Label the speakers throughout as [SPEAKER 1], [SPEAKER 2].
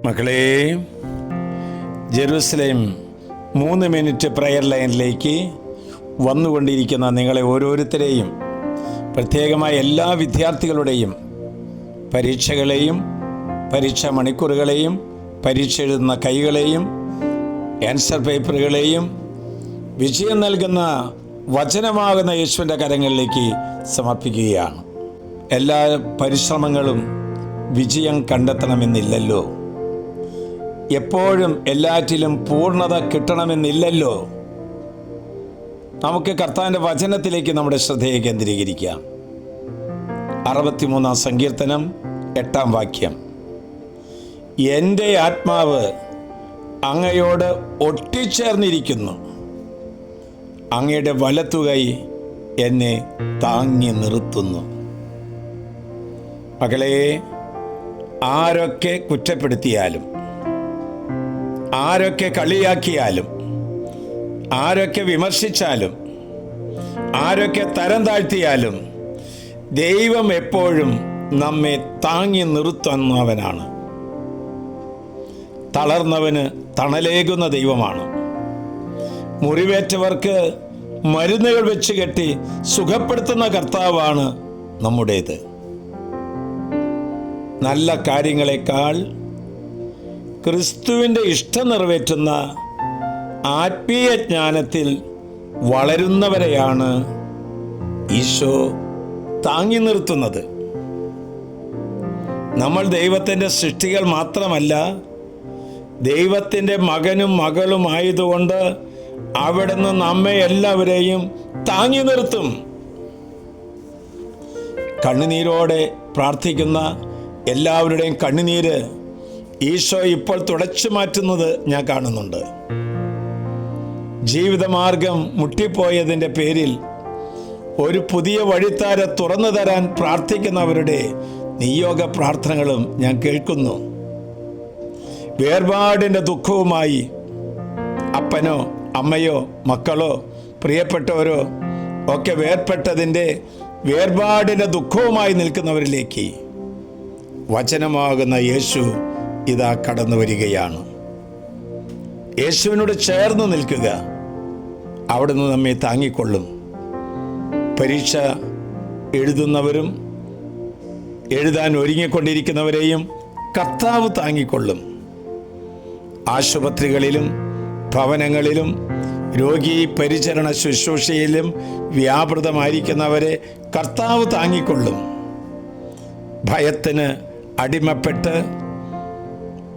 [SPEAKER 1] മക്കളെ, Jerusalem 3 minute prayer ലൈനിലേക്ക് വന്നുകൊണ്ടിരിക്കുന്ന നിങ്ങളെ ഓരോരുത്തരെയും, പ്രത്യേകമായ എല്ലാ വിദ്യാർത്ഥികളുടെയും പരീക്ഷകളെയും, പരീക്ഷാ മണിക്കൂറുകളെയും, പരീക്ഷ എഴുതുന്ന കൈകളെയും, ആൻസർ പേപ്പറുകളെയും വിജയം നൽകുന്ന വചനമാകുന്ന യേശുവിൻ്റെ കരങ്ങളിലേക്ക് സമർപ്പിക്കുകയാണ്. എല്ലാ പരിശ്രമങ്ങളും വിജയം കണ്ടെത്തണമെന്നില്ലല്ലോ. എപ്പോഴും എല്ലാറ്റിലും പൂർണ്ണത കിട്ടണമെന്നില്ലല്ലോ. നമുക്ക് കർത്താവിൻ്റെ വചനത്തിലേക്ക് നമ്മുടെ ശ്രദ്ധയെ കേന്ദ്രീകരിക്കാം. 63-ാം സങ്കീർത്തനം 8-ാം വാക്യം: എൻ്റെ ആത്മാവ് അങ്ങയോട് ഒട്ടിച്ചേർന്നിരിക്കുന്നു, അങ്ങയുടെ വലത്തുകൈ എന്നെ താങ്ങി നിർത്തുന്നു. മകളെ, ആരൊക്കെ കുറ്റപ്പെടുത്തിയാലും, ആരൊക്കെ കളിയാക്കിയാലും, ആരൊക്കെ വിമർശിച്ചാലും, ആരൊക്കെ തരം താഴ്ത്തിയാലും, ദൈവം എപ്പോഴും നമ്മെ താങ്ങി നിർത്തുന്നവനാണ്. തളർന്നവന് തണലേകുന്ന ദൈവമാണ്. മുറിവേറ്റവർക്ക് മരുന്നുകൾ വെച്ച് കെട്ടി സുഖപ്പെടുത്തുന്ന കർത്താവാണ് നമ്മുടേത്. നല്ല കാര്യങ്ങളെക്കാൾ ക്രിസ്തുവിൻ്റെ ഇഷ്ടം നിറവേറ്റുന്ന ആത്മീയ ജ്ഞാനത്തിൽ വളരുന്നവരെയാണ് ഈശോ താങ്ങി നിർത്തുന്നത്. നമ്മൾ ദൈവത്തിൻ്റെ സൃഷ്ടികൾ മാത്രമല്ല, ദൈവത്തിൻ്റെ മകനും മകളും ആയതുകൊണ്ട് അവിടുന്ന് നമ്മെ എല്ലാവരെയും താങ്ങി നിർത്തും. കണ്ണുനീരോടെ പ്രാർത്ഥിക്കുന്ന എല്ലാവരുടെയും കണ്ണുനീര് ഈശോ ഇപ്പോൾ തുടച്ചു മാറ്റുന്നത് ഞാൻ കാണുന്നുണ്ട്. ജീവിതമാർഗം മുട്ടിപ്പോയതിൻ്റെ പേരിൽ ഒരു പുതിയ വഴിത്താര തുറന്നു തരാൻ പ്രാർത്ഥിക്കുന്നവരുടെ നിയോഗ പ്രാർത്ഥനകളും ഞാൻ കേൾക്കുന്നു. വേർപാടിൻ്റെ ദുഃഖവുമായി അപ്പനോ അമ്മയോ മക്കളോ പ്രിയപ്പെട്ടവരോ ഒക്കെ വേർപാടിൻ്റെ ദുഃഖവുമായി നിൽക്കുന്നവരിലേക്ക് വചനമാകുന്ന യേശു ഇതാ കടന്നു വരികയാണ്. യേശുവിനോട് ചേർന്ന് നിൽക്കുക, അവിടുന്ന് നമ്മെ താങ്ങിക്കൊള്ളും. പരീക്ഷ എഴുതുന്നവരും എഴുതാൻ ഒരുങ്ങിക്കൊണ്ടിരിക്കുന്നവരെയും കർത്താവ് താങ്ങിക്കൊള്ളും. ആശുപത്രികളിലും ഭവനങ്ങളിലും രോഗി പരിചരണ ശുശ്രൂഷയിലും വ്യാപൃതമായിരിക്കുന്നവരെ കർത്താവ് താങ്ങിക്കൊള്ളും. ഭയത്തിന് അടിമപ്പെട്ട്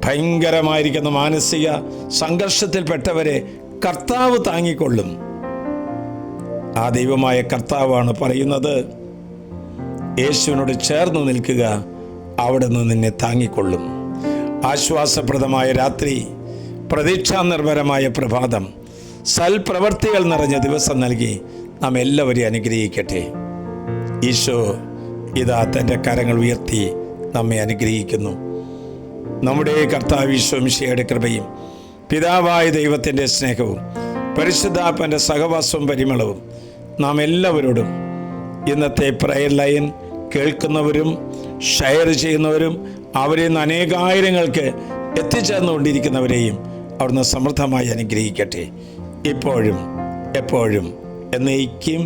[SPEAKER 1] ഭയങ്കരമായിരിക്കുന്ന മാനസിക സംഘർഷത്തിൽപ്പെട്ടവരെ കർത്താവ് താങ്ങിക്കൊള്ളും. ആ ദൈവമായ കർത്താവാണ് പറയുന്നത്, യേശുവിനോട് ചേർന്ന് നിൽക്കുക, അവിടുന്ന് നിന്നെ താങ്ങിക്കൊള്ളും. ആശ്വാസപ്രദമായ രാത്രി, പ്രതീക്ഷാനിർഭരമായ പ്രഭാതം, സൽപ്രവർത്തികൾ നിറഞ്ഞ ദിവസം നൽകി നാം എല്ലാവരെയും അനുഗ്രഹിക്കട്ടെ. ഈശോ ഇതാ തൻ്റെ കരങ്ങൾ ഉയർത്തി നമ്മെ അനുഗ്രഹിക്കുന്നു. നമ്മുടെ കർത്താവ് ഈശോ മിശിഹായുടെ കൃപയും പിതാവായ ദൈവത്തിൻ്റെ സ്നേഹവും പരിശുദ്ധാത്മാവിൻ്റെ സഹവാസവും പരിമളവും നാം എല്ലാവരോടും, ഇന്നത്തെ പ്രയർ ലൈൻ കേൾക്കുന്നവരും ഷെയർ ചെയ്യുന്നവരും അവരിൽ നിന്ന് അനേകായിരങ്ങൾക്ക് എത്തിച്ചേർന്നുകൊണ്ടിരിക്കുന്നവരെയും അവിടുന്ന് സമൃദ്ധമായി അനുഗ്രഹിക്കട്ടെ, ഇപ്പോഴും എപ്പോഴും എന്നേക്കും.